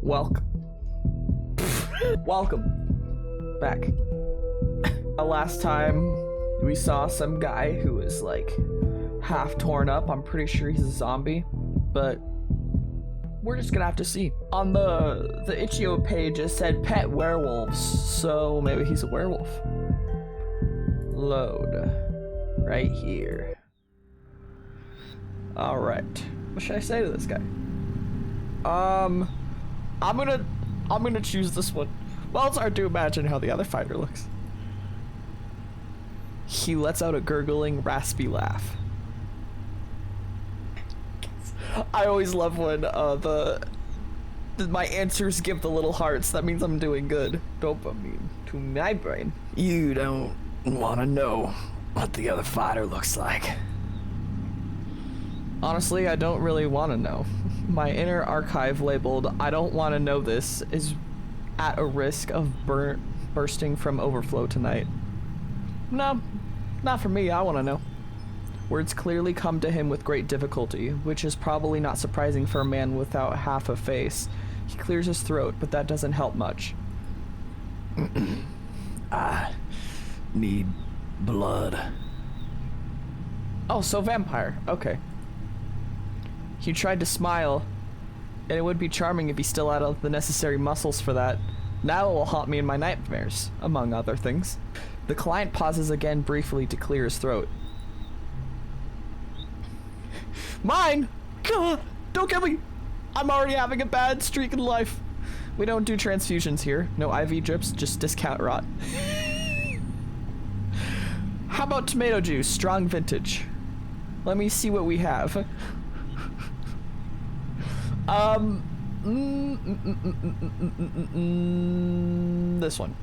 Welcome. Welcome back. Last time we saw some guy who was like half torn up. I'm pretty sure he's a zombie, but we're just gonna have to see. On the Itch.io page it said pet werewolves, so maybe he's a werewolf. Load right here. All right, what should I say to this guy? I'm gonna choose this one. Well, it's hard to imagine how the other fighter looks. He lets out a gurgling, raspy laugh. I always love when my answers give the little hearts. That means I'm doing good. Dopamine to my brain. You don't want to know what the other fighter looks like. Honestly, I don't really want to know. My inner archive labeled "I don't want to know this" is at a risk of bursting from overflow tonight. No, not for me. I want to know. Words clearly come to him with great difficulty, which is probably not surprising for a man without half a face. He clears his throat, but that doesn't help much. I need blood. Oh, so vampire. Okay. He tried to smile, and it would be charming if he still had all the necessary muscles for that. Now it will haunt me in my nightmares, among other things. The client pauses again briefly to clear his throat. Mine? God, don't get me. I'm already having a bad streak in life. We don't do transfusions here. No IV drips, just discount rot. How about tomato juice, strong vintage? Let me see what we have. This one.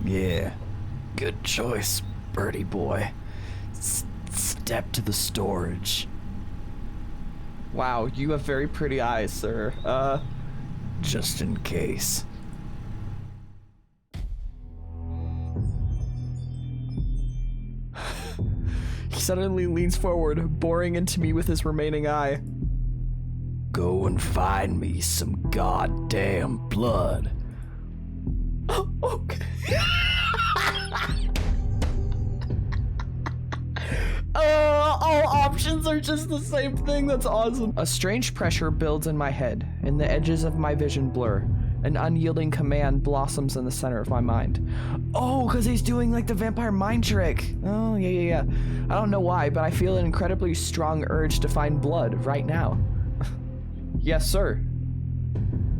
Yeah, good choice, birdie boy. Step to the storage. Wow, you have very pretty eyes, sir. Just in case. He suddenly leans forward, boring into me with his remaining eye. Go and find me some goddamn blood. Okay. All options are just the same thing. That's awesome. A strange pressure builds in my head, and the edges of my vision blur. An unyielding command blossoms in the center of my mind. Oh, because he's doing like the vampire mind trick. Oh, yeah. I don't know why, but I feel an incredibly strong urge to find blood right now. Yes, sir.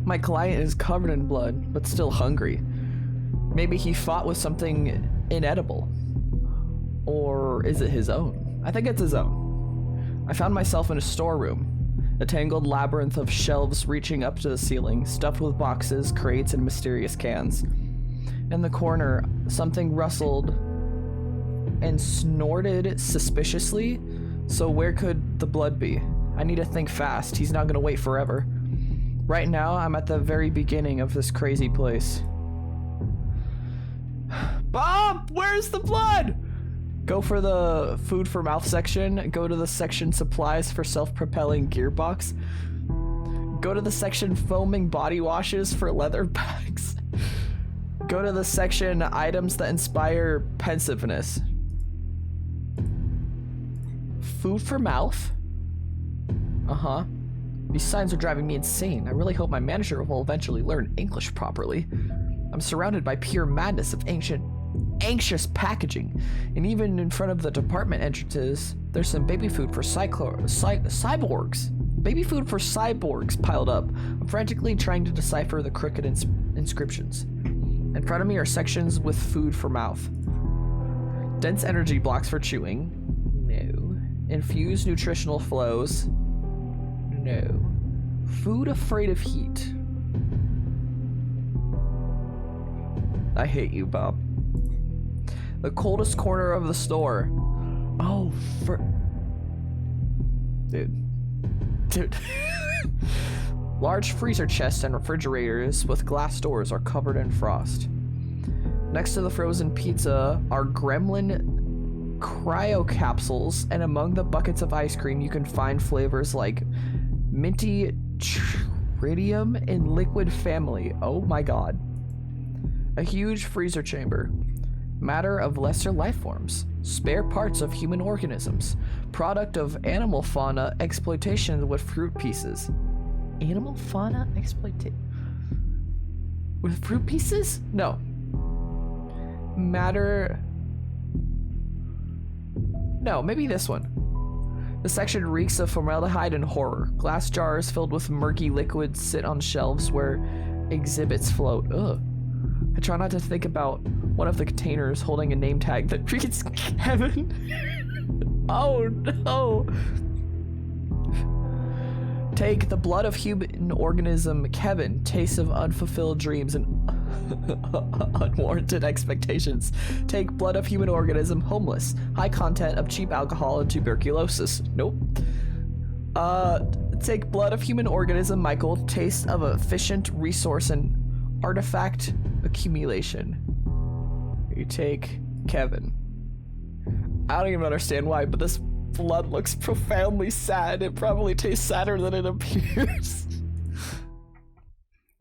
My client is covered in blood, but still hungry. Maybe he fought with something inedible. Or is it his own? I think it's his own. I found myself in a storeroom. A tangled labyrinth of shelves reaching up to the ceiling, stuffed with boxes, crates, and mysterious cans. In the corner, something rustled and snorted suspiciously. So where could the blood be? I need to think fast. He's not gonna wait forever. Right now, I'm at the very beginning of this crazy place. Bob, where's the blood? Go for the food for mouth section. Go to the section supplies for self-propelling gearbox. Go to the section foaming body washes for leather bags. Go to the section items that inspire pensiveness. Food for mouth? Uh-huh. These signs are driving me insane. I really hope my manager will eventually learn English properly. I'm surrounded by pure madness of anxious packaging, and even in front of the department entrances, there's some baby food for cyborgs. Baby food for cyborgs piled up. I'm frantically trying to decipher the crooked inscriptions. In front of me are sections with food for mouth. Dense energy blocks for chewing. No. Infused nutritional flows. No. Food afraid of heat. I hate you, Bob. The coldest corner of the store. Oh, Dude. Large freezer chests and refrigerators with glass doors are covered in frost. Next to the frozen pizza are gremlin cryo capsules, and among the buckets of ice cream you can find flavors like minty tritium in liquid family. Oh my god. A huge freezer chamber. Matter of lesser life forms. Spare parts of human organisms. Product of animal fauna exploitation with fruit pieces. Animal fauna exploitation with fruit pieces? No. Matter. No, maybe this one. The section reeks of formaldehyde and horror. Glass jars filled with murky liquids sit on shelves where exhibits float. Ugh. I try not to think about one of the containers holding a name tag that reads Kevin. Oh no. Take the blood of human organism Kevin, taste of unfulfilled dreams and unwarranted expectations. Take blood of human organism homeless, high content of cheap alcohol and tuberculosis. Nope. Take blood of human organism Michael, taste of efficient resource and artifact accumulation. You take Kevin. I don't even understand why, but this blood looks profoundly sad. It probably tastes sadder than it appears.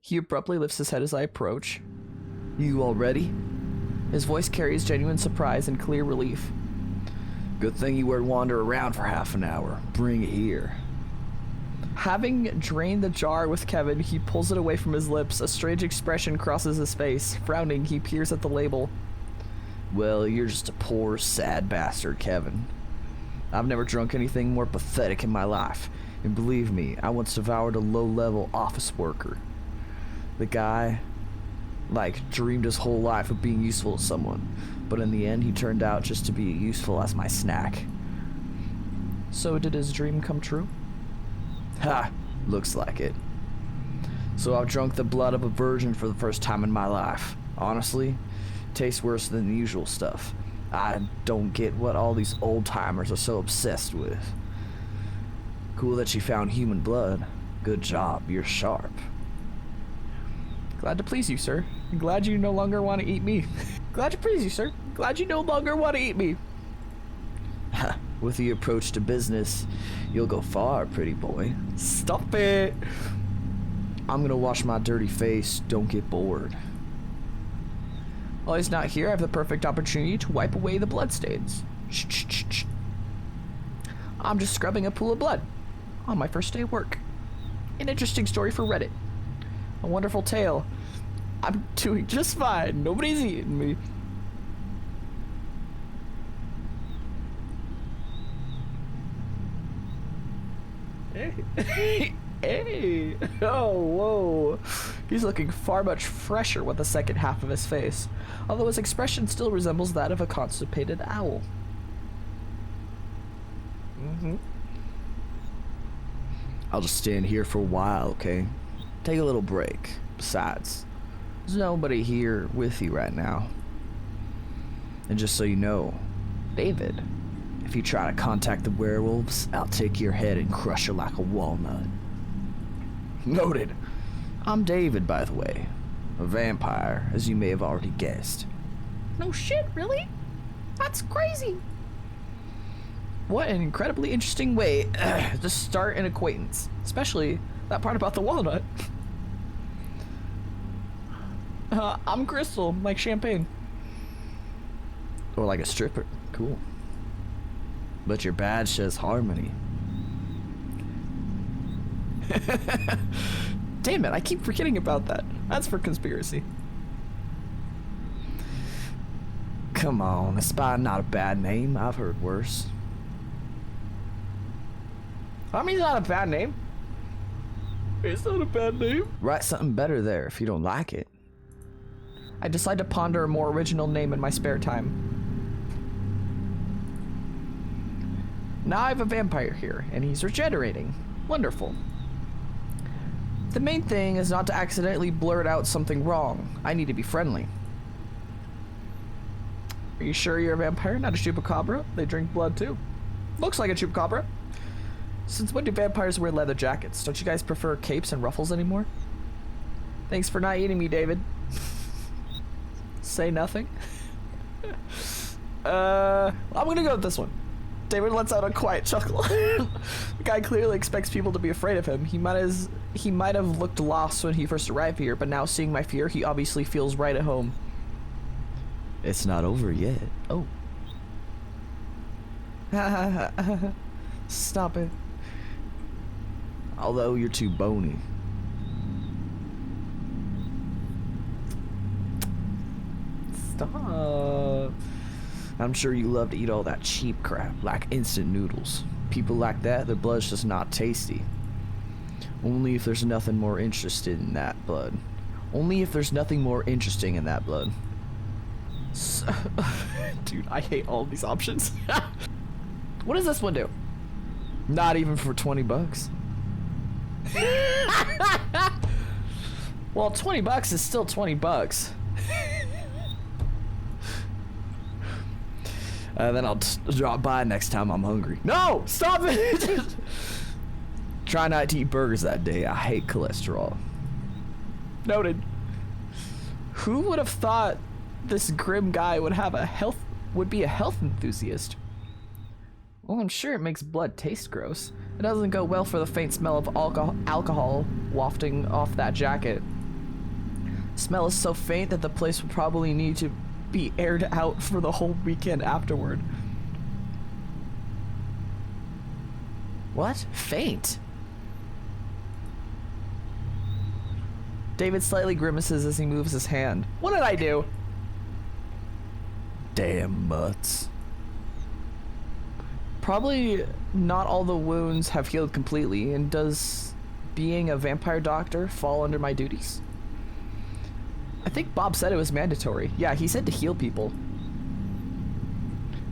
He abruptly lifts his head as I approach. You all ready? His voice carries genuine surprise and clear relief. Good thing you weren't wandering around for half an hour. Bring it here. Having drained the jar with Kevin, he pulls it away from his lips. A strange expression crosses his face. Frowning, he peers at the label. Well, you're just a poor, sad bastard, Kevin. I've never drunk anything more pathetic in my life. And believe me, I once devoured a low-level office worker. The guy, dreamed his whole life of being useful to someone. But in the end, he turned out just to be useful as my snack. So did his dream come true? Ha! Looks like it. So I've drunk the blood of a virgin for the first time in my life. Honestly, tastes worse than the usual stuff. I don't get what all these old-timers are so obsessed with. Cool that you found human blood. Good job, you're sharp. Glad to please you, sir. I'm glad you no longer want to eat me. Glad to please you, sir. Glad you no longer want to eat me. With your approach to business, you'll go far, pretty boy. Stop it. I'm gonna wash my dirty face. Don't get bored. While he's not here, I have the perfect opportunity to wipe away the bloodstains. Shh. I'm just scrubbing a pool of blood on my first day of work. An interesting story for Reddit. A wonderful tale. I'm doing just fine. Nobody's eating me. Hey. Oh, whoa. He's looking far much fresher with the second half of his face, although his expression still resembles that of a constipated owl. I'll just stand here for a while, okay? Take a little break. Besides, there's nobody here with you right now. And just so you know, David, if you try to contact the werewolves, I'll take your head and crush you like a walnut. Noted. I'm David, by the way. A vampire, as you may have already guessed. No shit, really? That's crazy. What an incredibly interesting way to start an acquaintance. Especially that part about the walnut. I'm Crystal, like champagne. Or like a stripper. Cool. But your badge says Harmony. Damn it, I keep forgetting about that. That's for conspiracy. Come on, Aspire not a bad name. I've heard worse. Harmony's not a bad name. It's not a bad name. Write something better there if you don't like it. I decide to ponder a more original name in my spare time. Now I have a vampire here, and he's regenerating. Wonderful. The main thing is not to accidentally blurt out something wrong. I need to be friendly. Are you sure you're a vampire, not a chupacabra? They drink blood too. Looks like a chupacabra. Since when do vampires wear leather jackets? Don't you guys prefer capes and ruffles anymore? Thanks for not eating me, David. Say nothing. I'm gonna go with this one. David lets out a quiet chuckle. The guy clearly expects people to be afraid of him. He might have looked lost when he first arrived here, but now seeing my fear, he obviously feels right at home. It's not over yet. Oh. Stop it. Although you're too bony. Stop. I'm sure you love to eat all that cheap crap, like instant noodles. People like that, their blood's just not tasty. Only if there's nothing more interested in that blood. Only if there's nothing more interesting in that blood. Dude, I hate all of these options. What does this one do? Not even for 20 bucks. Well, 20 bucks is still 20 bucks. Then I'll drop by next time I'm hungry. No! Stop it! Try not to eat burgers that day. I hate cholesterol. Noted. Who would have thought this grim guy would be a health enthusiast? Well, I'm sure it makes blood taste gross. It doesn't go well for the faint smell of alcohol wafting off that jacket. Smell is so faint that the place would probably need to be aired out for the whole weekend afterward. What? Faint? David slightly grimaces as he moves his hand. What did I do? Damn mutts. Probably not all the wounds have healed completely, and does being a vampire doctor fall under my duties? I think Bob said it was mandatory. Yeah, he said to heal people.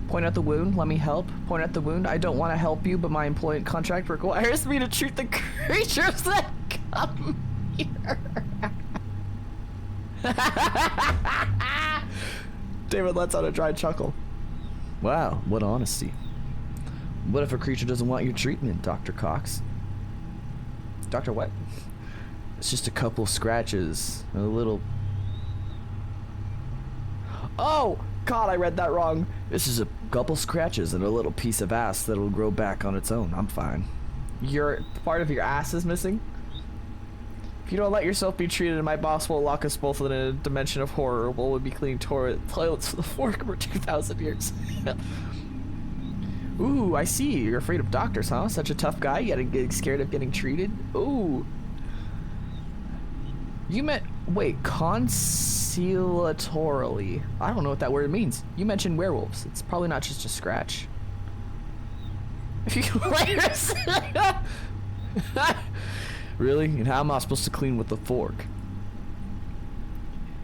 Point out the wound, let me help. Point out the wound, I don't want to help you, but my employment contract requires me to treat the creatures that come here. David lets out a dry chuckle. Wow, what honesty. What if a creature doesn't want your treatment, Dr. Cox? Doctor what? It's just a couple scratches, a little... Oh! God, I read that wrong. This is a couple scratches and a little piece of ass that'll grow back on its own. I'm fine. Part of your ass is missing? If you don't let yourself be treated, my boss will lock us both in a dimension of horror. We'll be cleaning toilets for the fork for 2,000 years. Ooh, I see. You're afraid of doctors, huh? Such a tough guy, yet getting scared of getting treated? Ooh. You meant... Wait, conciliatorily. I don't know what that word means. You mentioned werewolves. It's probably not just a scratch. If you Really? And how am I supposed to clean with a fork?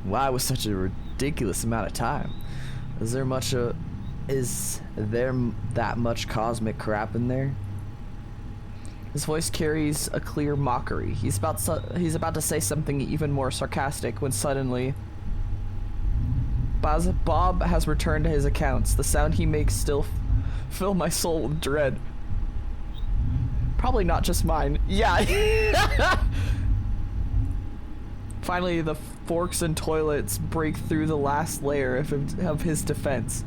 Why was such a ridiculous amount of time? Is there that much cosmic crap in there? His voice carries a clear mockery. He's about to say something even more sarcastic when suddenly Bob has returned to his accounts. The sound he makes still fill my soul with dread. Probably not just mine. Yeah. Finally, the forks and toilets break through the last layer of his defense.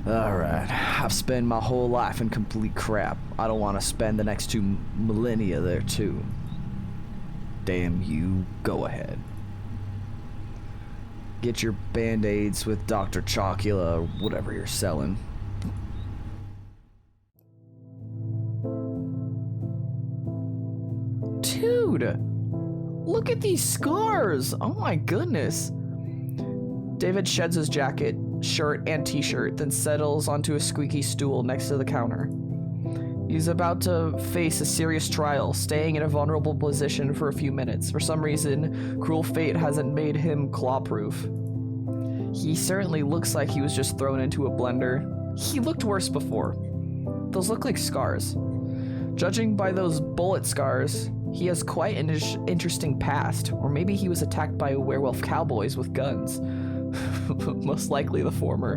Alright, I've spent my whole life in complete crap. I don't want to spend the next 2 millennia there too. Damn you, go ahead. Get your band-aids with Dr. Chocula or whatever you're selling. Dude! Look at these scars! Oh my goodness! David sheds his jacket, shirt, and t-shirt, then settles onto a squeaky stool next to the counter. He's about to face a serious trial, staying in a vulnerable position for a few minutes. For some reason, cruel fate hasn't made him claw-proof. He certainly looks like he was just thrown into a blender. He looked worse before. Those look like scars. Judging by those bullet scars, he has quite an interesting past, or maybe he was attacked by werewolf cowboys with guns. Most likely the former.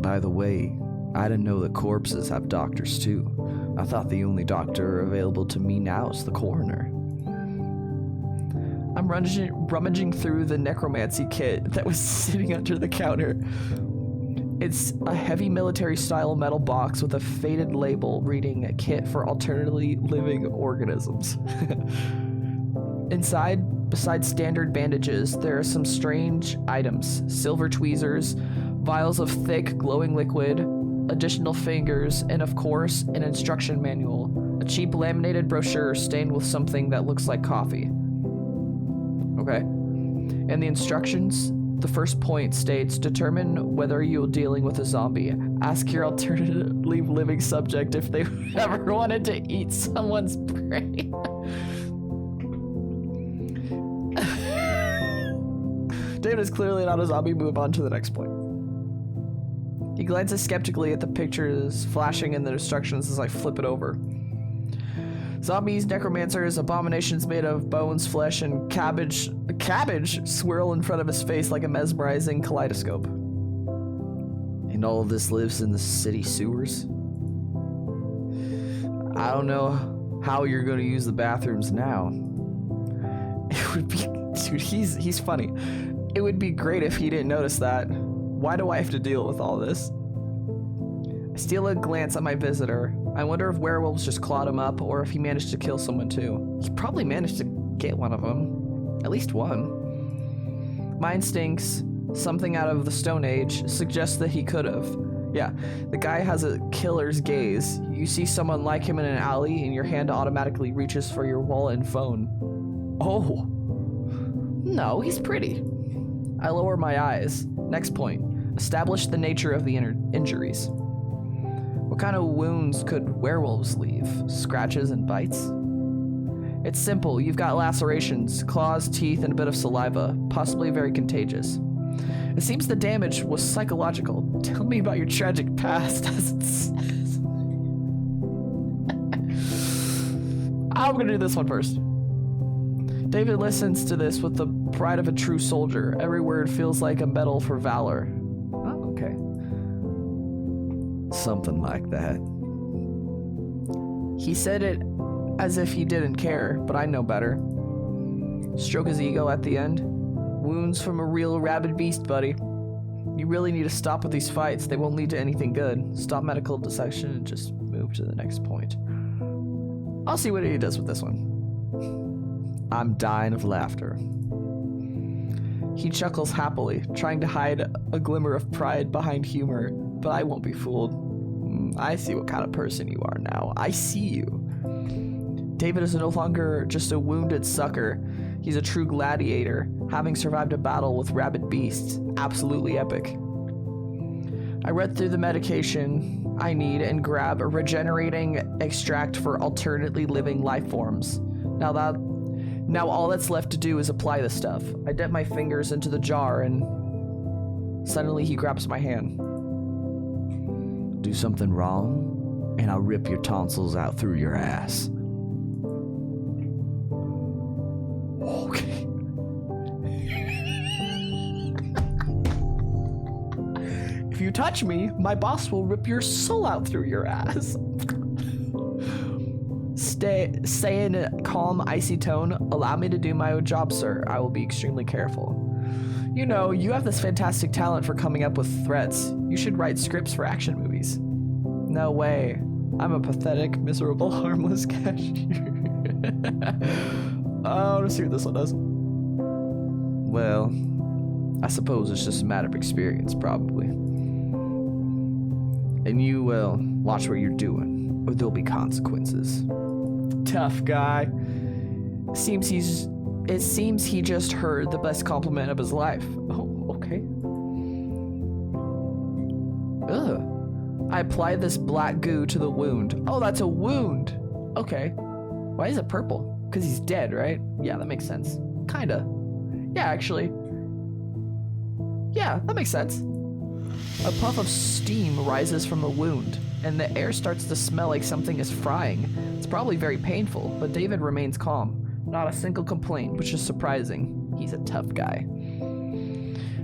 By the way, I didn't know that corpses have doctors too. I thought the only doctor available to me now is the coroner. I'm rummaging through the necromancy kit that was sitting under the counter. It's a heavy military-style metal box with a faded label reading "Kit for Alternately Living Organisms." Inside, besides standard bandages, there are some strange items: silver tweezers, vials of thick, glowing liquid, additional fingers, and of course, an instruction manual, a cheap laminated brochure stained with something that looks like coffee. Okay. And the instructions, the first point states, determine whether you're dealing with a zombie. Ask your alternatively living subject if they ever wanted to eat someone's brain. David is clearly not a zombie. Move on to the next point. He glances skeptically at the pictures flashing in the instructions as I flip it over. Zombies, necromancers, abominations made of bones, flesh, and cabbage swirl in front of his face like a mesmerizing kaleidoscope. And all of this lives in the city sewers? I don't know how you're going to use the bathrooms now. It would be... Dude, he's funny. It would be great if he didn't notice that. Why do I have to deal with all this? I steal a glance at my visitor. I wonder if werewolves just clawed him up or if he managed to kill someone too. He probably managed to get one of them. At least one. My instincts, something out of the Stone Age, suggests that he could have. Yeah, the guy has a killer's gaze. You see someone like him in an alley and your hand automatically reaches for your wallet and phone. Oh. No, he's pretty. I lower my eyes. Next point. Establish the nature of the injuries. What kind of wounds could werewolves leave? Scratches and bites? It's simple. You've got lacerations, claws, teeth, and a bit of saliva, possibly very contagious. It seems the damage was psychological. Tell me about your tragic past, as it says. I'm gonna do this one first. David listens to this with the pride of a true soldier. Every word feels like a medal for valor. Oh, okay. Something like that. He said it as if he didn't care, but I know better. Stroke his ego at the end. Wounds from a real rabid beast, buddy. You really need to stop with these fights. They won't lead to anything good. Stop medical dissection and just move to the next point. I'll see what he does with this one. I'm dying of laughter. He chuckles happily, trying to hide a glimmer of pride behind humor, but I won't be fooled. I see what kind of person you are now. I see you. David is no longer just a wounded sucker. He's a true gladiator, having survived a battle with rabid beasts. Absolutely epic. I read through the medication I need and grab a regenerating extract for alternately living life forms. Now all that's left to do is apply the stuff. I dip my fingers into the jar and suddenly he grabs my hand. Do something wrong, and I'll rip your tonsils out through your ass. Okay. If you touch me, my boss will rip your soul out through your ass. Say in a calm, icy tone, allow me to do my job, sir. I will be extremely careful. You know, you have this fantastic talent for coming up with threats. You should write scripts for action movies. No way. I'm a pathetic, miserable, harmless cashier. Oh, let's see what this one does. Well, I suppose it's just a matter of experience, probably. And you, well, watch what you're doing, or there'll be consequences. Tough guy. It seems he just heard the best compliment of his life. Oh, okay. Ugh. I apply this black goo to the wound. Oh, that's a wound. Okay. Why is it purple? Because he's dead, right? Yeah, that makes sense. Kinda. Yeah, actually. Yeah, that makes sense. A puff of steam rises from the wound, and the air starts to smell like something is frying. It's probably very painful, but David remains calm. Not a single complaint, which is surprising. He's a tough guy.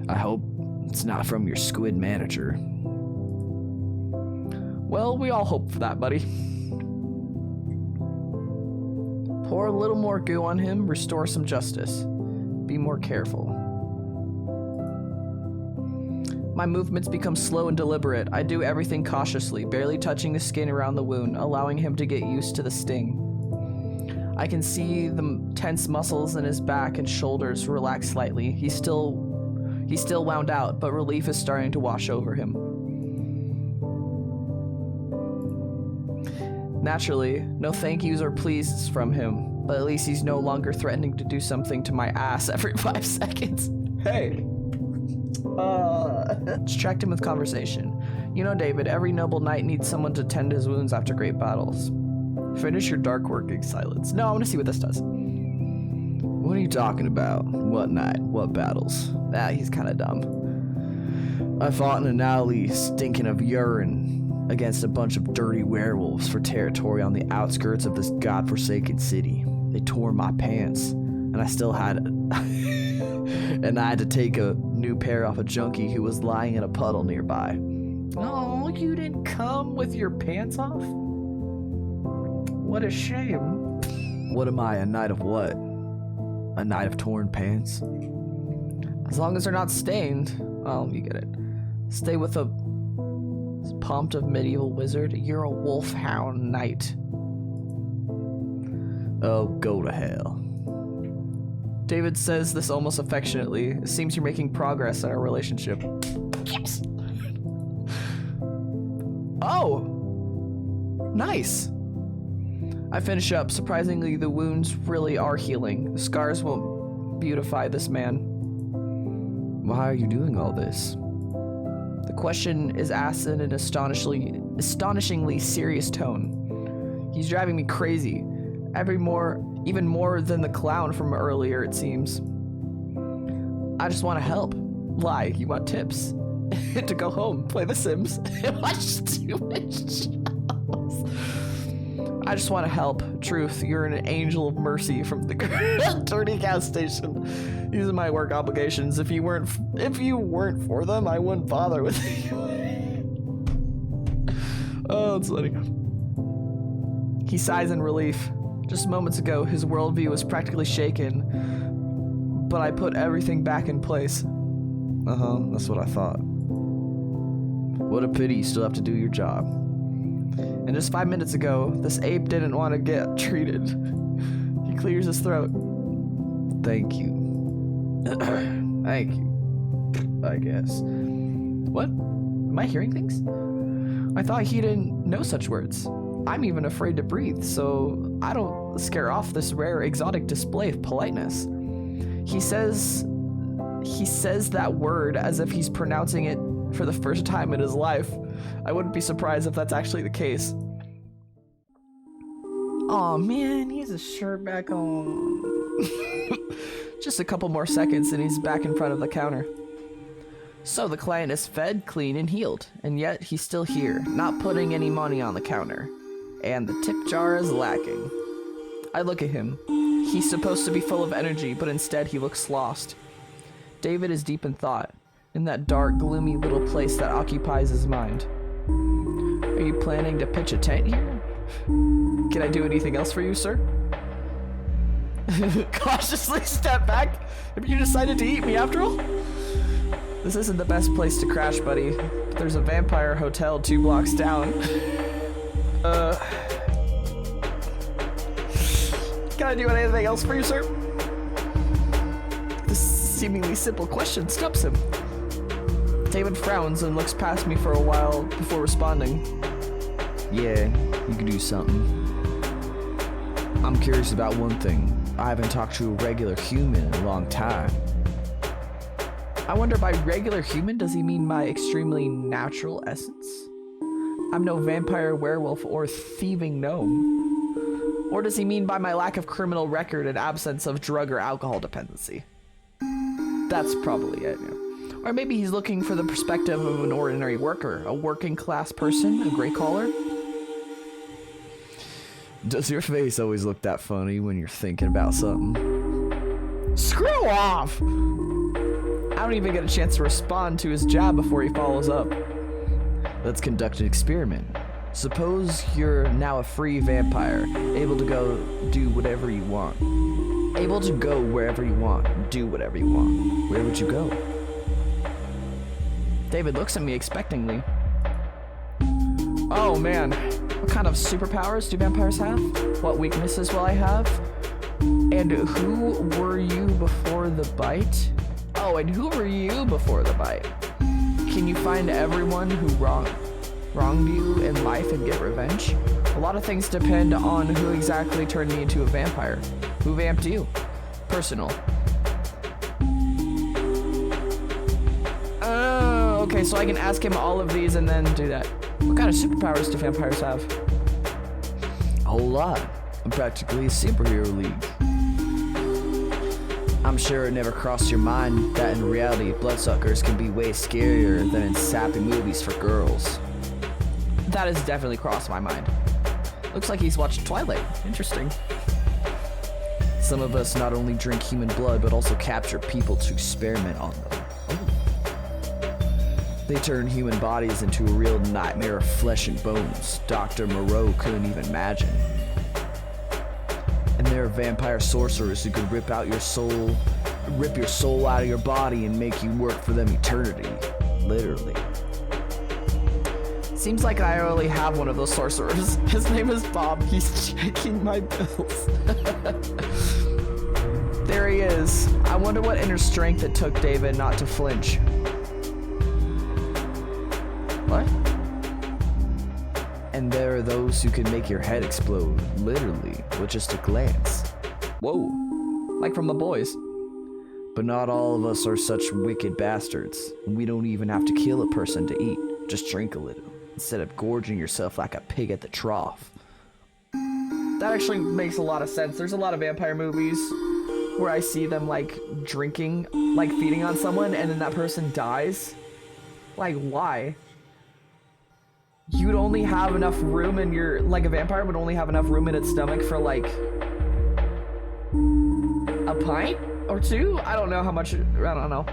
I hope it's not from your squid manager. Well, we all hope for that, buddy. Pour a little more goo on him, restore some justice. Be more careful. My movements become slow and deliberate. I do everything cautiously, barely touching the skin around the wound, allowing him to get used to the sting. I can see the tense muscles in his back and shoulders relax slightly. He's still wound out, but relief is starting to wash over him. Naturally, no thank yous or pleases from him, but at least he's no longer threatening to do something to my ass every 5 seconds. Hey. Distract him with conversation. You know, David, every noble knight needs someone to tend his wounds after great battles. Finish your dark working silence. No, I want to see what this does. What are you talking about? What night? What battles? Ah, he's kind of dumb. I fought in an alley stinking of urine against a bunch of dirty werewolves for territory on the outskirts of this godforsaken city. They tore my pants, and I still had it. And I had to take a new pair off a junkie who was lying in a puddle nearby. Oh, you didn't come with your pants off? What a shame. What am I, a knight of what? A knight of torn pants? As long as they're not stained. Oh, you get it. Stay with a pumped medieval wizard. You're a wolfhound knight. Oh, go to hell. David says this almost affectionately. It seems you're making progress in our relationship. Yes! Oh! Nice! I finish up. Surprisingly, the wounds really are healing. The scars won't beautify this man. Why are you doing all this? The question is asked in an astonishingly serious tone. He's driving me crazy. Even more than the clown from earlier, it seems. I just want to help. Lie, you want tips? To go home, play The Sims, and watch stupid shows. I just want to help. Truth, you're an angel of mercy from the dirty gas station. These are my work obligations. If you weren't for them, I wouldn't bother with you. Oh, it's funny. He sighs in relief. Just moments ago, his worldview was practically shaken, but I put everything back in place. That's what I thought. What a pity you still have to do your job. And just 5 minutes ago, this ape didn't want to get treated. He clears his throat. Thank you. Thank you, I guess. What? Am I hearing things? I thought he didn't know such words. I'm even afraid to breathe, so I don't scare off this rare exotic display of politeness. He says that word as if he's pronouncing it for the first time in his life. I wouldn't be surprised if that's actually the case. Aw, man, he has his shirt back on. Just a couple more seconds and he's back in front of the counter. So the client is fed, clean, and healed, and yet he's still here, not putting any money on the counter. And the tip jar is lacking. I look at him. He's supposed to be full of energy, but instead he looks lost. David is deep in thought, in that dark, gloomy little place that occupies his mind. Are you planning to pitch a tent here? Can I do anything else for you, sir? Cautiously step back. Have you decided to eat me after all? This isn't the best place to crash, buddy. There's a vampire hotel 2 blocks down. Can I do anything else for you, sir? This seemingly simple question stumps him. David frowns and looks past me for a while before responding. Yeah, you can do something. I'm curious about one thing. I haven't talked to a regular human in a long time. I wonder, by regular human, does he mean my extremely natural essence? I'm no vampire, werewolf, or thieving gnome. Or does he mean by my lack of criminal record and absence of drug or alcohol dependency? That's probably it, yeah. Or maybe he's looking for the perspective of an ordinary worker, a working class person, a gray collar. Does your face always look that funny when you're thinking about something? Screw off! I don't even get a chance to respond to his jab before he follows up. Let's conduct an experiment. Suppose you're now a free vampire, able to go do whatever you want. Able to go wherever you want, do whatever you want. Where would you go? David looks at me expectingly. Oh man, what kind of superpowers do vampires have? What weaknesses will I have? And who were you before the bite? Oh, and who were you before the bite? Can you find everyone who wronged you in life and get revenge? A lot of things depend on who exactly turned me into a vampire. Who vamped you? Personal. Oh, okay, so I can ask him all of these and then do that. What kind of superpowers do vampires have? A whole lot. I'm practically a superhero league. I'm sure it never crossed your mind that in reality, bloodsuckers can be way scarier than in sappy movies for girls. That has definitely crossed my mind. Looks like he's watched Twilight. Interesting. Some of us not only drink human blood, but also capture people to experiment on them. They turn human bodies into a real nightmare of flesh and bones Dr. Moreau couldn't even imagine. And there are vampire sorcerers who could rip your soul out of your body and make you work for them eternity. Literally. Seems like I already have one of those sorcerers. His name is Bob. He's checking my bills. There he is. I wonder what inner strength it took David not to flinch. What? And there are those who can make your head explode, literally, with just a glance. Whoa. Like from The Boys. But not all of us are such wicked bastards. We don't even have to kill a person to eat. Just drink a little, instead of gorging yourself like a pig at the trough. That actually makes a lot of sense. There's a lot of vampire movies where I see them like drinking, like feeding on someone, and then that person dies. Like, why? You'd only have enough room in your, like a vampire would only have enough room in its stomach for like a pint or two? I don't know how much, I don't know.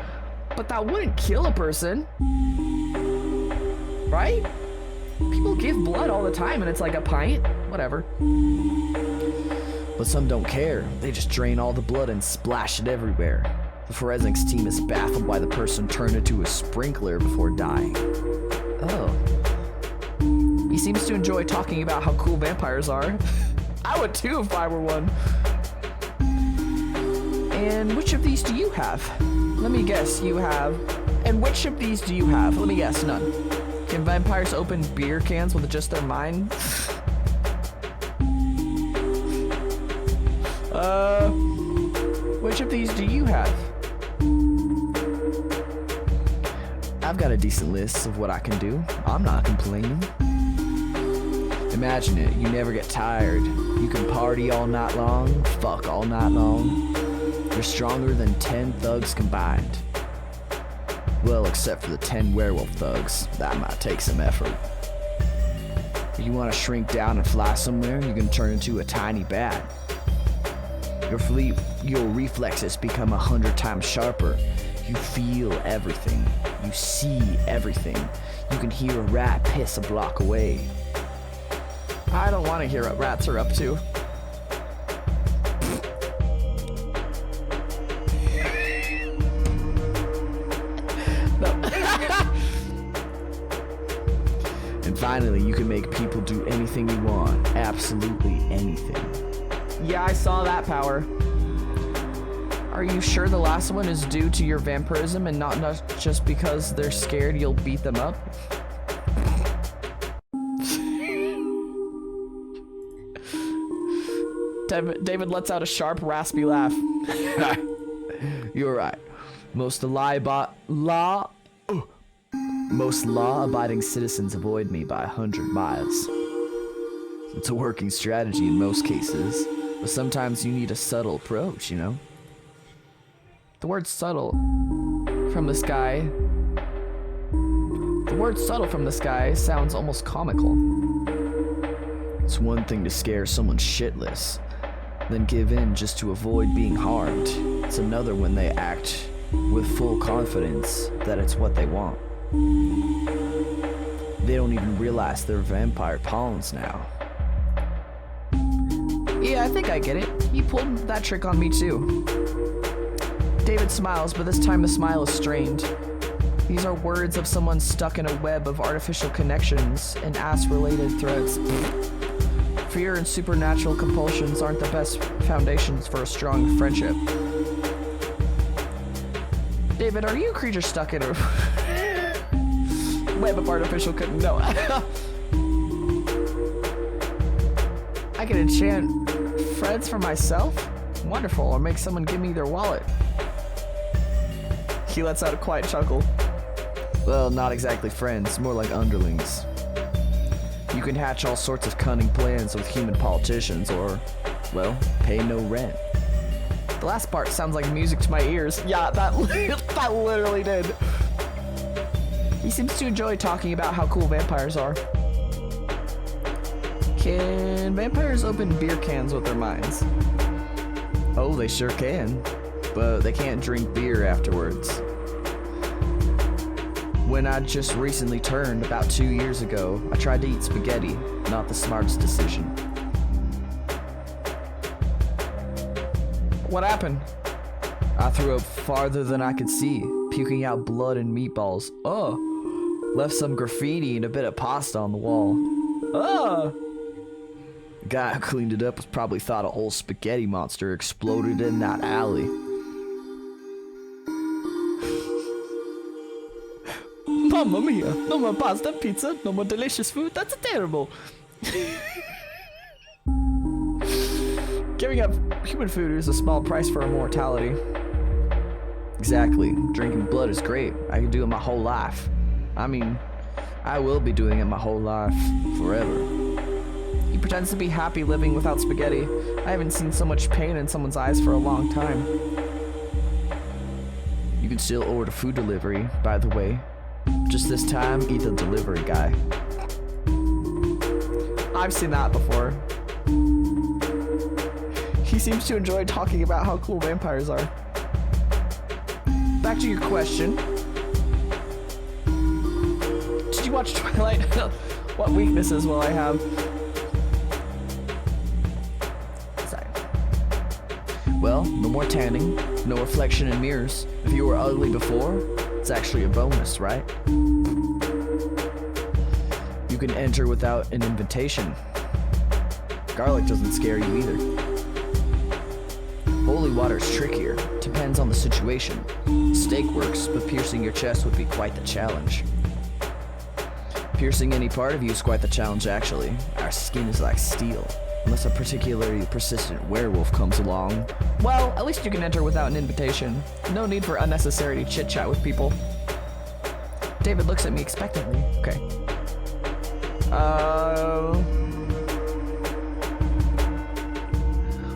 But that wouldn't kill a person. Right? People give blood all the time and it's like a pint. Whatever. But some don't care. They just drain all the blood and splash it everywhere. The forensics team is baffled why the person turned into a sprinkler before dying. Oh. He seems to enjoy talking about how cool vampires are. I would too if I were one. And which of these do you have? Let me guess, you have... And which of these do you have? Let me guess, none. Can vampires open beer cans with just their mind? Which of these do you have? I've got a decent list of what I can do. I'm not complaining. Imagine it, you never get tired. You can party all night long, fuck all night long. You're stronger than 10 thugs combined. Well, except for the 10 werewolf thugs. That might take some effort. If you want to shrink down and fly somewhere, you can turn into a tiny bat. Your reflexes become 100 times sharper. You feel everything. You see everything. You can hear a rat piss a block away. I don't want to hear what rats are up to. And finally, you can make people do anything you want. Absolutely anything. Yeah, I saw that power. Are you sure the last one is due to your vampirism and not just because they're scared you'll beat them up? David lets out a sharp, raspy laugh. You're right. Most law-abiding citizens avoid me by 100 miles. It's a working strategy in most cases, but sometimes you need a subtle approach, you know? The word subtle from the sky. The word subtle from the sky sounds almost comical. It's one thing to scare someone shitless, then give in just to avoid being harmed. It's another when they act with full confidence that it's what they want. They don't even realize they're vampire pawns now. Yeah, I think I get it. You pulled that trick on me too. David smiles, but this time the smile is strained. These are words of someone stuck in a web of artificial connections and ass-related threads. Fear and supernatural compulsions aren't the best foundations for a strong friendship. David, are you a creature stuck in a web of artificial no. I can enchant friends for myself? Wonderful, or make someone give me their wallet. He lets out a quiet chuckle. Well, not exactly friends, more like underlings. You can hatch all sorts of cunning plans with human politicians or, well, pay no rent. The last part sounds like music to my ears. Yeah, that literally did. He seems to enjoy talking about how cool vampires are. Can vampires open beer cans with their minds? Oh, they sure can, but they can't drink beer afterwards. When I just recently turned, about 2 years ago, I tried to eat spaghetti. Not the smartest decision. What happened? I threw up farther than I could see, puking out blood and meatballs. Oh, left some graffiti and a bit of pasta on the wall. Oh! The guy who cleaned it up was probably thought a whole spaghetti monster exploded in that alley. Mamma mia! No more pasta, pizza, no more delicious food. That's terrible. Giving up human food is a small price for immortality. Exactly. Drinking blood is great. I can do it my whole life. I mean, I will be doing it my whole life. Forever. He pretends to be happy living without spaghetti. I haven't seen so much pain in someone's eyes for a long time. You can still order food delivery, by the way. Just this time, eat the delivery guy. I've seen that before. He seems to enjoy talking about how cool vampires are. Back to your question. Did you watch Twilight? What weaknesses will I have? Sorry. Well, no more tanning, no reflection in mirrors. If you were ugly before, it's actually a bonus, right? You can enter without an invitation. Garlic doesn't scare you either. Holy water's trickier. Depends on the situation. Steak works, but piercing your chest would be quite the challenge. Piercing any part of you is quite the challenge, actually. Our skin is like steel. Unless a particularly persistent werewolf comes along. Well, at least you can enter without an invitation. No need for unnecessary chit-chat with people. David looks at me expectantly. Okay.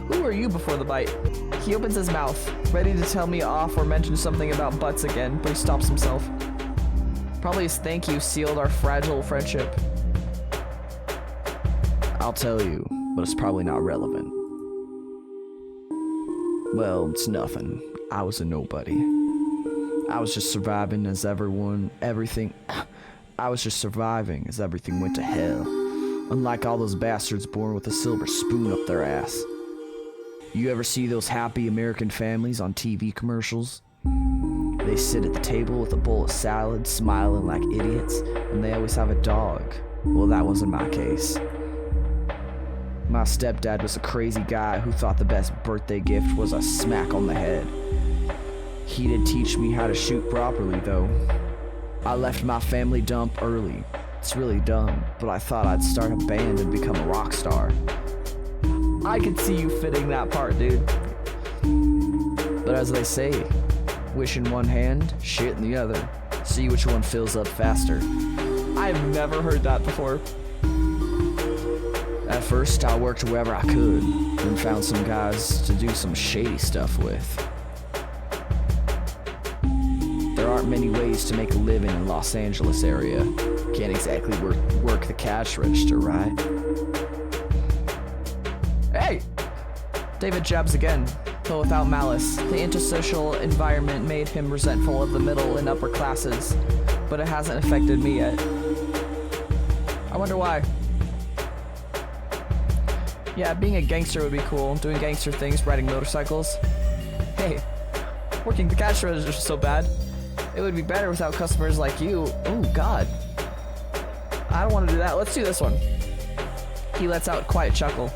Who are you before the bite? He opens his mouth, ready to tell me off or mention something about butts again, but he stops himself. Probably his thank you sealed our fragile friendship. I'll tell you, but it's probably not relevant. Well, it's nothing. I was a nobody. I was just surviving as everything went to hell. Unlike all those bastards born with a silver spoon up their ass. You ever see those happy American families on TV commercials? They sit at the table with a bowl of salad, smiling like idiots, and they always have a dog. Well, that wasn't my case. My stepdad was a crazy guy who thought the best birthday gift was a smack on the head. He did teach me how to shoot properly, though. I left my family dump early. It's really dumb, but I thought I'd start a band and become a rock star. I could see you fitting that part, dude. But as they say, wish in one hand, shit in the other. See which one fills up faster. I've never heard that before. At first, I worked wherever I could, then found some guys to do some shady stuff with. There aren't many ways to make a living in Los Angeles area. Can't exactly work the cash register, right? Hey! David jabs again, but without malice. The antisocial environment made him resentful of the middle and upper classes, but it hasn't affected me yet. I wonder why. Yeah, being a gangster would be cool. Doing gangster things, riding motorcycles. Hey, working the cash register is so bad. It would be better without customers like you. Oh, God. I don't want to do that. Let's do this one. He lets out a quiet chuckle.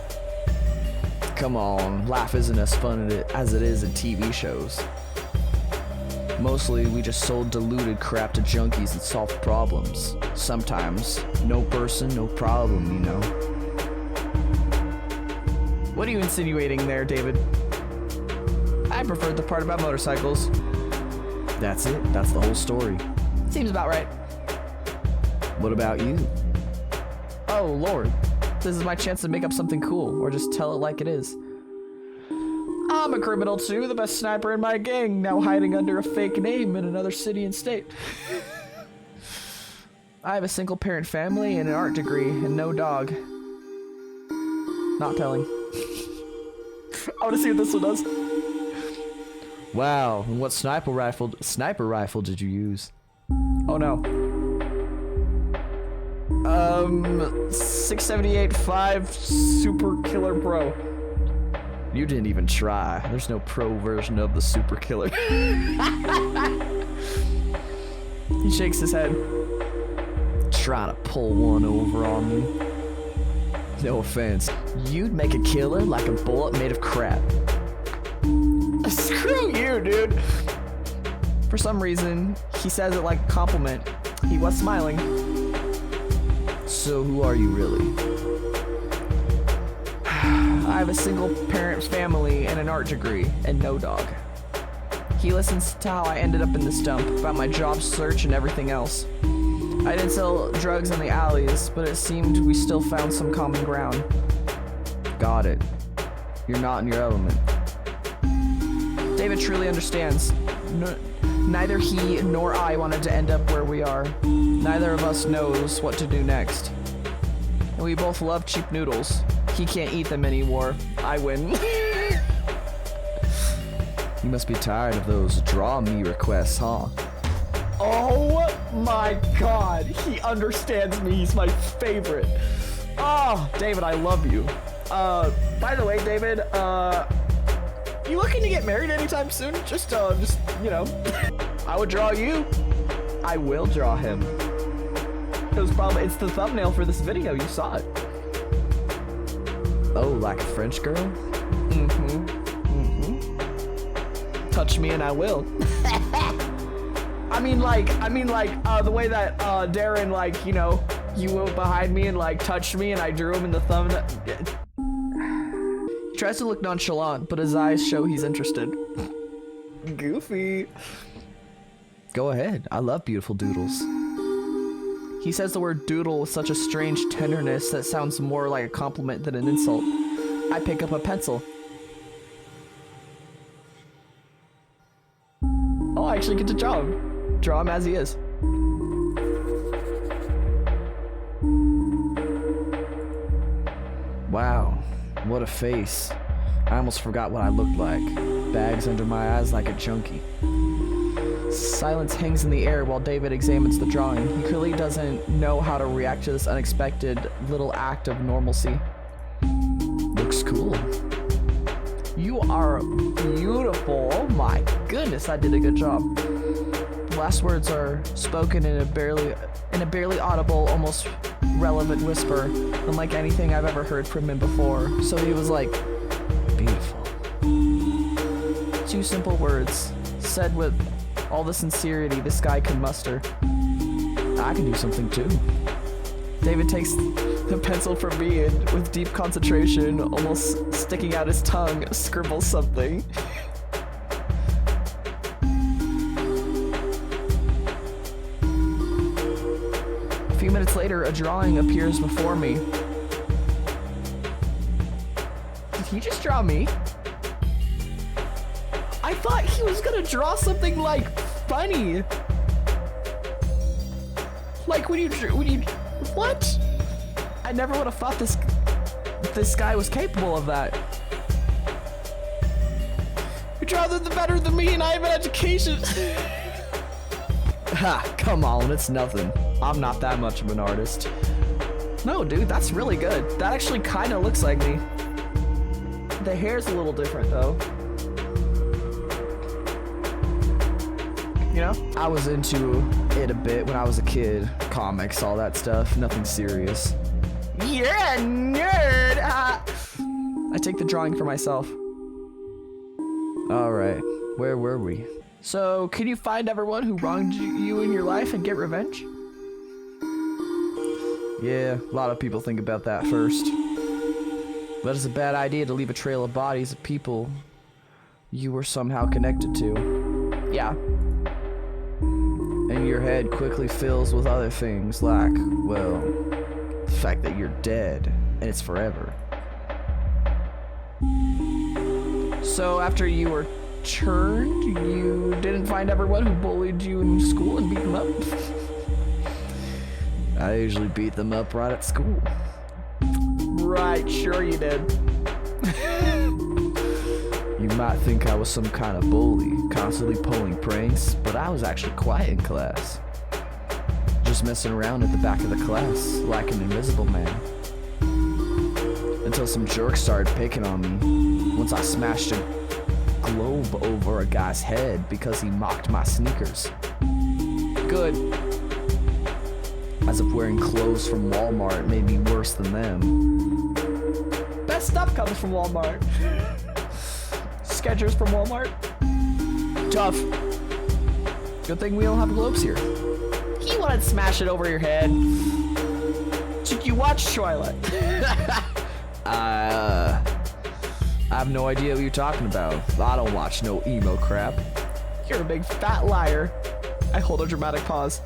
Come on, life isn't as fun as it is in TV shows. Mostly, we just sold diluted crap to junkies and solved problems. Sometimes, no person, no problem, you know. What are you insinuating there, David? I preferred the part about motorcycles. That's it. That's the whole story. Seems about right. What about you? Oh, Lord. This is my chance to make up something cool, or just tell it like it is. I'm a criminal too, the best sniper in my gang, now hiding under a fake name in another city and state. I have a single parent family and an art degree and no dog. Not telling. I want to see what this one does. Wow, and what sniper rifle did you use? Oh no. 678-5 Super Killer Pro. You didn't even try. There's no pro version of the Super Killer. He shakes his head. Trying to pull one over on me. No offense. You'd make a killer like a bullet made of crap. Screw you, dude. For some reason, he says it like a compliment. He was smiling. So who are you really? I have a single parent family and an art degree and no dog. He listens to how I ended up in this dump, about my job search and everything else. I didn't sell drugs in the alleys, but it seemed we still found some common ground. Got it. You're not in your element. David truly understands. Neither he nor I wanted to end up where we are. Neither of us knows what to do next. And we both love cheap noodles. He can't eat them anymore. I win. You must be tired of those draw me requests, huh? Oh my God, he understands me. He's my favorite. Oh, David, I love you. By the way, David, you looking to get married anytime soon? Just, you know, I would draw you. I will draw him. It's the thumbnail for this video. You saw it. Oh, like a French girl? Mm-hmm. Touch me and I will. I mean like, the way that, Darren, like, you know, you went behind me and, like, touched me and I drew him in the thumbnail. He tries to look nonchalant, but his eyes show he's interested. Goofy. Go ahead. I love beautiful doodles. He says the word doodle with such a strange tenderness that sounds more like a compliment than an insult. I pick up a pencil. Oh, I actually get to draw him. Draw him as he is. Wow, what a face. I almost forgot what I looked like. Bags under my eyes like a junkie. Silence hangs in the air while David examines the drawing. He clearly doesn't know how to react to this unexpected little act of normalcy. Looks cool. You are beautiful. Oh my goodness, I did a good job. The last words are spoken in a barely audible, almost relevant whisper, unlike anything I've ever heard from him before. So he was like, beautiful. Two simple words, said with all the sincerity this guy can muster. I can do something too. David takes the pencil from me and, with deep concentration, almost sticking out his tongue, scribbles something. A few minutes later, a drawing appears before me. Did he just draw me? I thought he was gonna draw something like funny. Like when you what? I never would have thought this guy was capable of that. You draw them better than me and I have an education. Ha, come on, it's nothing. I'm not that much of an artist. No, dude, that's really good. That actually kind of looks like me. The hair's a little different though. you know? I was into it a bit when I was a kid. Comics, all that stuff. Nothing serious. You're a nerd! I take the drawing for myself. Alright, where were we? So, can you find everyone who wronged you in your life and get revenge? Yeah, a lot of people think about that first. But it's a bad idea to leave a trail of bodies of people you were somehow connected to. Yeah. And your head quickly fills with other things like, well, the fact that you're dead and it's forever. So after you were turned, you didn't find everyone who bullied you in school and beat them up? I usually beat them up right at school. Right, sure you did. You might think I was some kind of bully, constantly pulling pranks, but I was actually quiet in class. Just messing around at the back of the class, like an invisible man. Until some jerk started picking on me, once I smashed a globe over a guy's head because he mocked my sneakers. Good. As if wearing clothes from Walmart made me worse than them. Best stuff comes from Walmart. Skechers from Walmart. Tough. Good thing we don't have globes here. He wanted to smash it over your head. Did you watch Twilight? I have no idea what you're talking about. I don't watch no emo crap. You're a big fat liar. I hold a dramatic pause.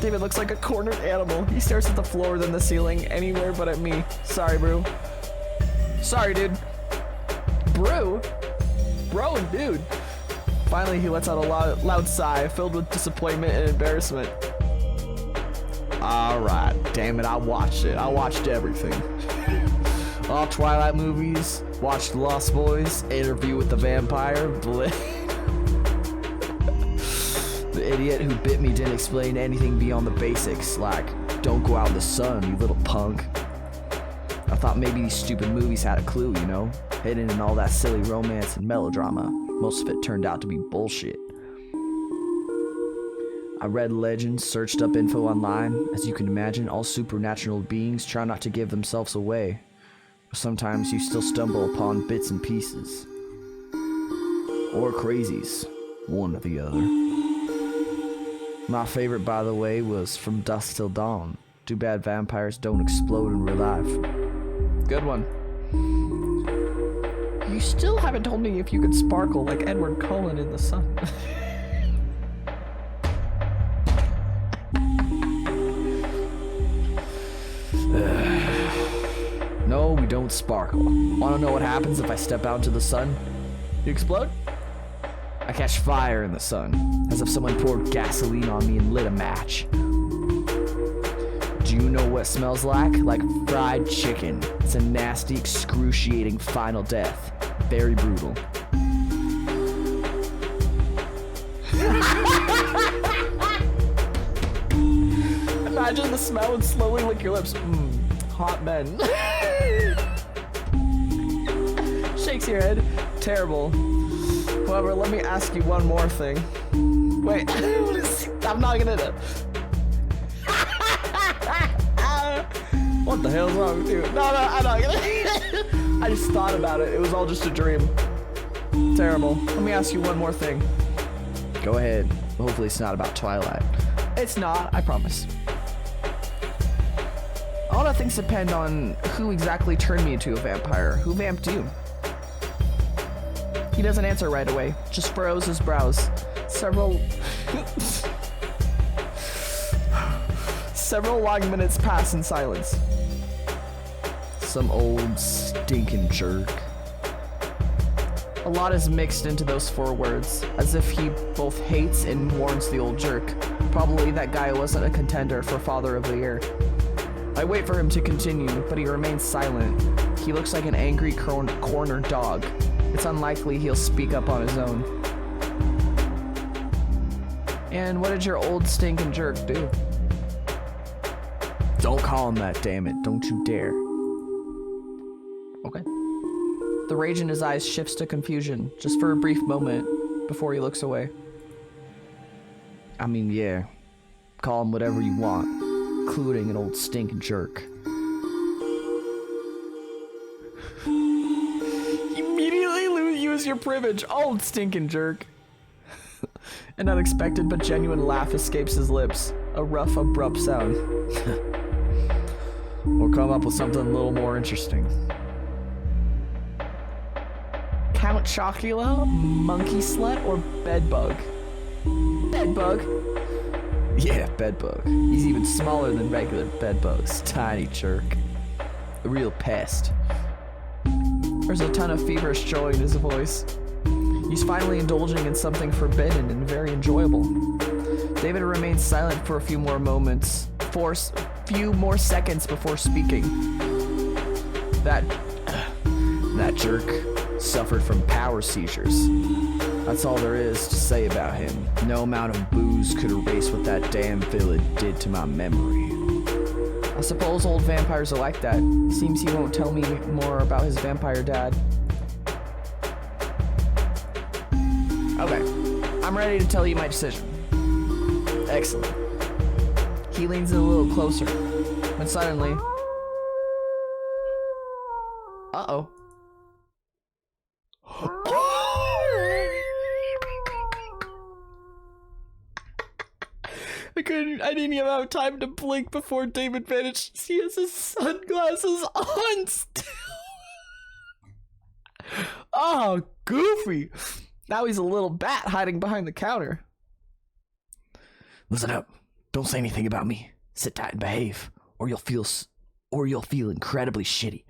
David looks like a cornered animal. He stares at the floor, then the ceiling, anywhere but at me. Sorry, bro. Sorry, dude. Bro? Bro and dude. Finally, he lets out a loud sigh, filled with disappointment and embarrassment. Alright, damn it, I watched it. I watched everything. All Twilight movies, watched Lost Boys, Interview with the Vampire, Blade. The idiot who bit me didn't explain anything beyond the basics, like, don't go out in the sun, you little punk. I thought maybe these stupid movies had a clue, you know? Hidden in all that silly romance and melodrama. Most of it turned out to be bullshit. I read legends, searched up info online. As you can imagine, all supernatural beings try not to give themselves away. But sometimes you still stumble upon bits and pieces. Or crazies. One or the other. My favorite, by the way, was From Dusk Till Dawn. Too bad vampires don't explode in real life. Good one. You still haven't told me if you could sparkle like Edward Cullen in the sun. No, we don't sparkle. Wanna know what happens if I step out into the sun? You explode? I catch fire in the sun, as if someone poured gasoline on me and lit a match. Do you know what it smells like? Like fried chicken. It's a nasty, excruciating final death. Very brutal. Imagine the smell and slowly lick your lips. Hot men. Shakes your head. Terrible. However, let me ask you one more thing. Wait, I'm not gonna do. What the hell's wrong with you? No, I'm not gonna. I just thought about it. It was all just a dream. Terrible. Let me ask you one more thing. Go ahead. Hopefully it's not about Twilight. It's not, I promise. All that things depend on who exactly turned me into a vampire. Who vamped you? He doesn't answer right away, just furrows his brows. Several long minutes pass in silence. Some old stinking jerk. A lot is mixed into those 4 words, as if he both hates and warns the old jerk. Probably that guy wasn't a contender for Father of the Year. I wait for him to continue, but he remains silent. He looks like an angry cornered dog. It's unlikely he'll speak up on his own. And what did your old stinking jerk do? Don't call him that, damn it. Don't you dare. Okay. The rage in his eyes shifts to confusion, just for a brief moment. before he looks away. I mean, yeah. Call him whatever you want, including an old stinking jerk. Immediately use your privilege, old stinking jerk. An unexpected but genuine laugh escapes his lips. A rough, abrupt sound. Or come up with something a little more interesting. Count Chocula, monkey slut, or bedbug? Bedbug. Yeah, bedbug. He's even smaller than regular bedbugs. Tiny jerk. A real pest. There's a ton of feverish joy in his voice. He's finally indulging in something forbidden and very enjoyable. David remains silent for a few more moments, few more seconds before speaking. That jerk suffered from power seizures. That's all there is to say about him. No amount of booze could erase what that damn villain did to my memory. I suppose old vampires are like that. Seems he won't tell me more about his vampire dad. Okay, I'm ready to tell you my decision. Excellent. He leans in a little closer, when suddenly... Uh-oh. I didn't even have time to blink before David vanished. He has his sunglasses on still. Oh, goofy. Now he's a little bat hiding behind the counter. Listen up. Don't say anything about me. Sit tight and behave, or you'll feel incredibly shitty.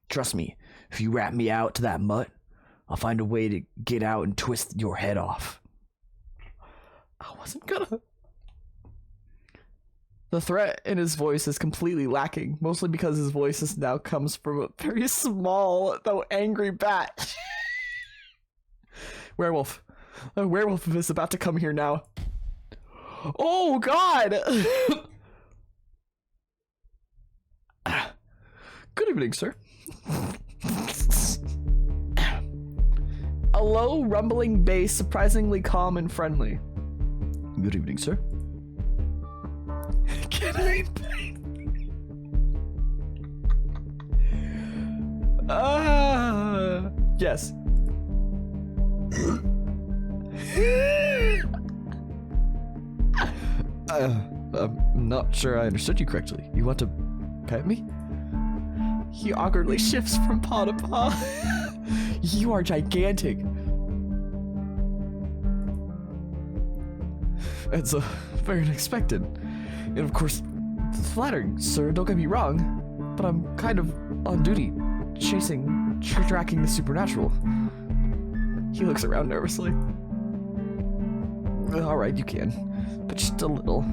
Trust me, if you rat me out to that mutt, I'll find a way to get out and twist your head off. I wasn't gonna... The threat in his voice is completely lacking, mostly because his voice now comes from a very small, though angry bat. Werewolf. A werewolf is about to come here now. Oh, God! Good evening, sir. A low, rumbling bass, surprisingly calm and friendly. Good evening, sir. Can I yes. I'm not sure I understood you correctly. You want to pet me? He awkwardly shifts from paw to paw. You are gigantic. It's very unexpected. And of course, it's flattering, sir, don't get me wrong, but I'm kind of on duty, tracking the supernatural. He looks around nervously. Alright, you can, but just a little.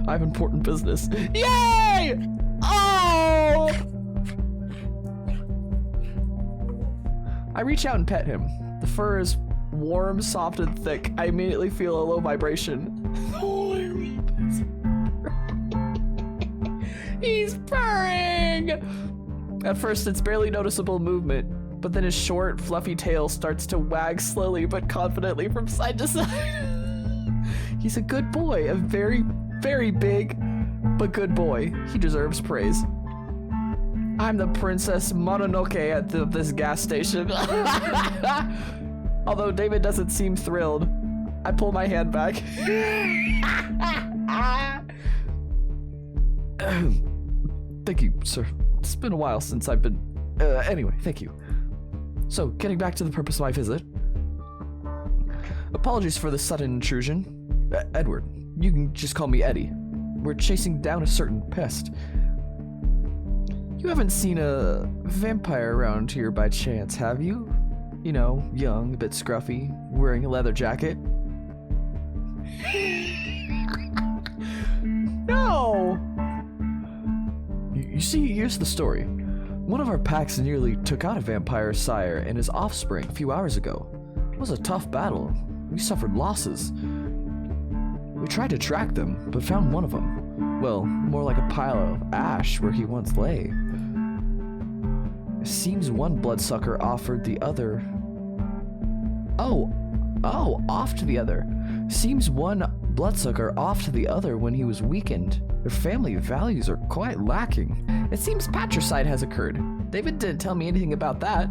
I have important business. Yay! Oh! I reach out and pet him. The fur is warm, soft, and thick. I immediately feel a low vibration. He's purring! At first, it's barely noticeable movement, but then his short, fluffy tail starts to wag slowly but confidently from side to side. He's a good boy, a very, very big, but good boy. He deserves praise. I'm the Princess Mononoke at this gas station. Although David doesn't seem thrilled, I pull my hand back. Thank you, sir. It's been a while since I've been... anyway, thank you. So, getting back to the purpose of my visit. Apologies for the sudden intrusion. Edward, you can just call me Eddie. We're chasing down a certain pest. You haven't seen a vampire around here by chance, have you? You know, young, a bit scruffy, wearing a leather jacket. No! You see, here's the story. One of our packs nearly took out a vampire sire and his offspring a few hours ago. It was a tough battle. We suffered losses. We tried to track them, but found one of them. Well, more like a pile of ash where he once lay. It seems one bloodsucker offered the other... Oh, Oh, off to the other. Seems one bloodsucker off to the other when he was weakened. Their family values are quite lacking. It seems patricide has occurred. David didn't tell me anything about that.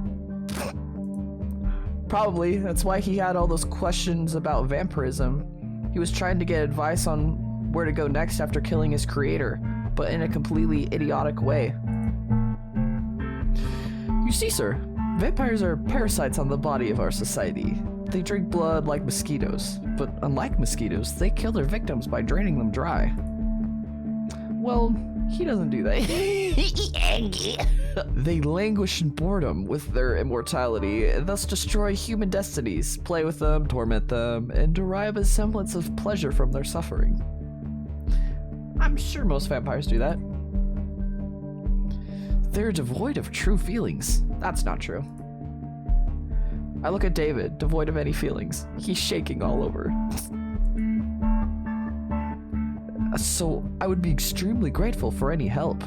Probably, that's why he had all those questions about vampirism. He was trying to get advice on where to go next after killing his creator, but in a completely idiotic way. You see, sir, vampires are parasites on the body of our society. They drink blood like mosquitoes, but unlike mosquitoes, they kill their victims by draining them dry. Well, he doesn't do that. They languish in boredom with their immortality, and thus destroy human destinies, play with them, torment them, and derive a semblance of pleasure from their suffering. I'm sure most vampires do that. They're devoid of true feelings. That's not true. I look at David, devoid of any feelings. He's shaking all over. So I would be extremely grateful for any help.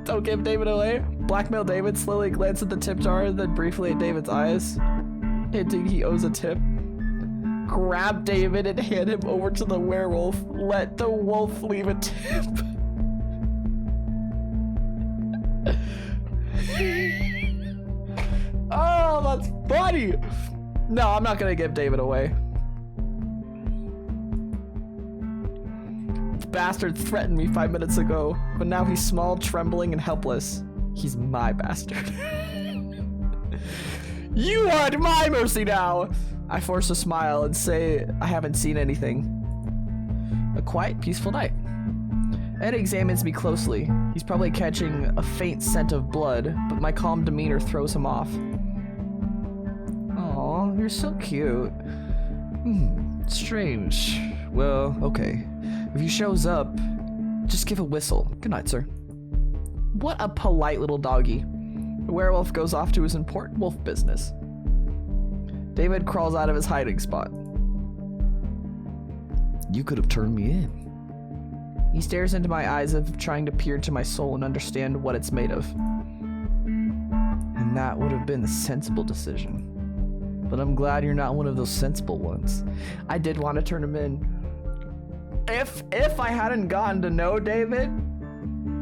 Don't give David away. Blackmail David, slowly glance at the tip jar, then briefly at David's eyes, hinting he owes a tip. Grab David and hand him over to the werewolf. Let the wolf leave a tip. Oh, that's funny. No, I'm not gonna give David away. The bastard threatened me 5 minutes ago, but now he's small, trembling, and helpless. He's my bastard. You are at my mercy now! I force a smile and say I haven't seen anything. A quiet, peaceful night. Ed examines me closely. He's probably catching a faint scent of blood, but my calm demeanor throws him off. Aw, you're so cute. Strange. Well, okay. If he shows up, just give a whistle. Good night, sir. What a polite little doggy. The werewolf goes off to his important wolf business. David crawls out of his hiding spot. You could have turned me in. He stares into my eyes as if trying to peer into my soul and understand what it's made of. And that would have been the sensible decision. But I'm glad you're not one of those sensible ones. I did want to turn him in. If I hadn't gotten to know David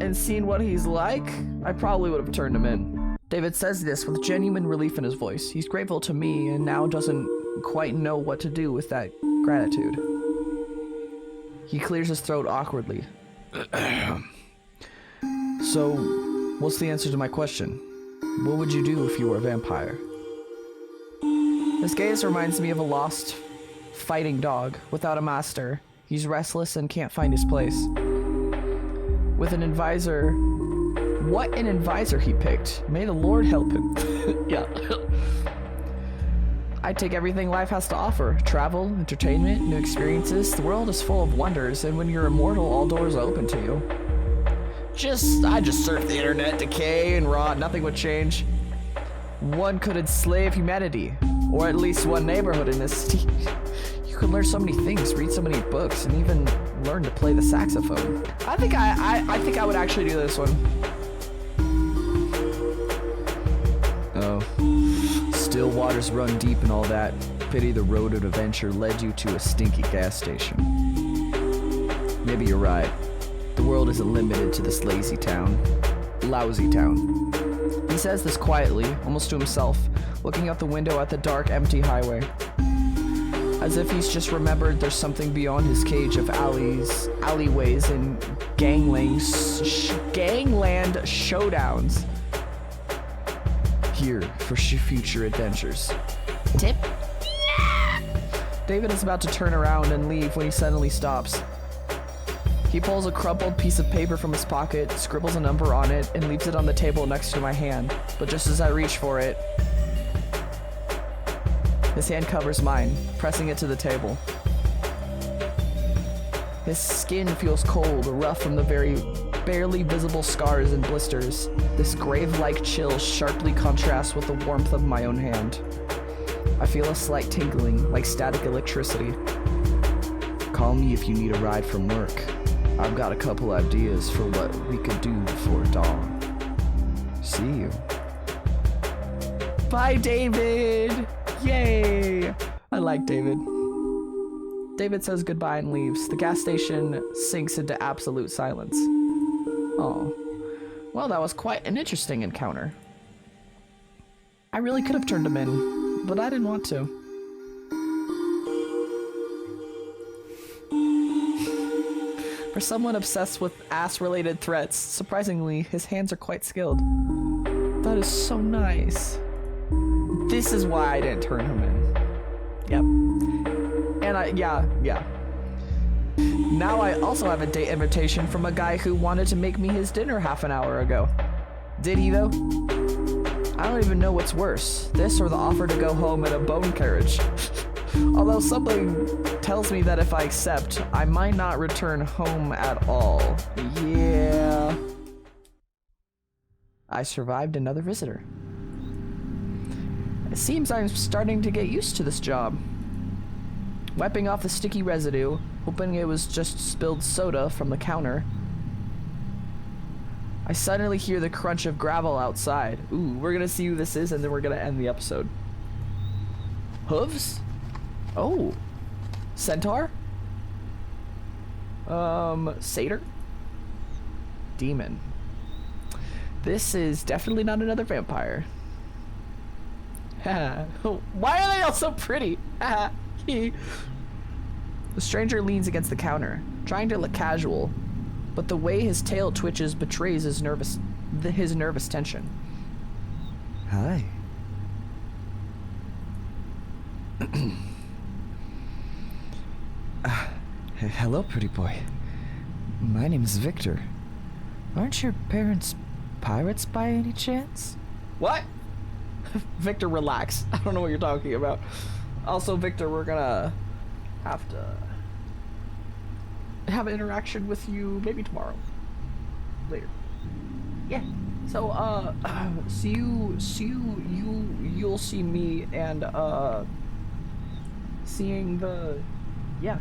and seen what he's like, I probably would have turned him in. David says this with genuine relief in his voice. He's grateful to me and now doesn't quite know what to do with that gratitude. He clears his throat awkwardly. So, what's the answer to my question? What would you do if you were a vampire? His gaze reminds me of a lost fighting dog without a master. He's restless and can't find his place. With an advisor... What an advisor he picked. May the Lord help him. Yeah. I take everything life has to offer. Travel, entertainment, new experiences. The world is full of wonders, and when you're immortal, all doors are open to you. I just surf the internet, decay and rot, nothing would change. One could enslave humanity, or at least one neighborhood in this city. You could learn so many things, read so many books, and even learn to play the saxophone. I think I would actually do this one. Oh. Still waters run deep and all that. Pity the road of adventure led you to a stinky gas station. Maybe you're right. The world isn't limited to this lazy town. Lousy town. He says this quietly, almost to himself, looking out the window at the dark, empty highway. As if he's just remembered there's something beyond his cage of alleyways and gangland showdowns. Here for future adventures. Tip? David is about to turn around and leave when he suddenly stops. He pulls a crumpled piece of paper from his pocket, scribbles a number on it, and leaves it on the table next to my hand. But just as I reach for it, his hand covers mine, pressing it to the table. His skin feels cold, rough from the barely visible scars and blisters. This grave-like chill sharply contrasts with the warmth of my own hand. I feel a slight tingling, like static electricity. Call me if you need a ride from work. I've got a couple ideas for what we could do before dawn. see you. Bye, David! Yay! I like David. David says goodbye and leaves. The gas station sinks into absolute silence. Oh. Well, that was quite an interesting encounter. I really could have turned him in, but I didn't want to. For someone obsessed with ass-related threats, surprisingly, his hands are quite skilled. That is so nice. This is why I didn't turn him in. Yep. And yeah. Now I also have a date invitation from a guy who wanted to make me his dinner half an hour ago. Did he though? I don't even know what's worse, this or the offer to go home in a bone carriage. Although something tells me that if I accept, I might not return home at all. Yeah. I survived another visitor. It seems I'm starting to get used to this job. Wiping off the sticky residue, hoping it was just spilled soda from the counter. I suddenly hear the crunch of gravel outside. Ooh, we're gonna see who this is and then we're gonna end the episode. Hooves? Oh. Centaur? Satyr? Demon. This is definitely not another vampire. Why are they all so pretty? The stranger leans against the counter, trying to look casual, but the way his tail twitches betrays his nervous tension. Hi. Hello, pretty boy. My name is Victor. Aren't your parents pirates by any chance? What? Victor, relax. I don't know what you're talking about. Also, Victor, we're gonna have to have an interaction with you maybe tomorrow. Later. Yeah. So, you'll see me and, seeing the, yeah.